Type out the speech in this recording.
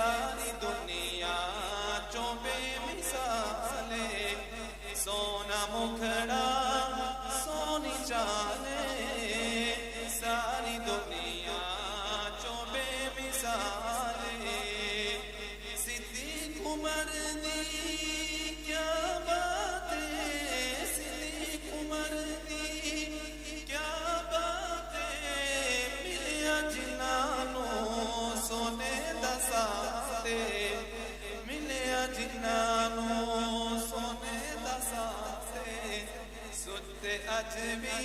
ساری دنیا چوں بے مثالے سونا مکھڑا سونی چالے ساری دنیا چوں بے مثالے صدیق عمر دی کیا بات ہے صدیق عمر دی کیا بات ہے ملیا جنانوں سونے دا ساتھ ملیا جنانوں سونے دا ساتھ ستے اج بھی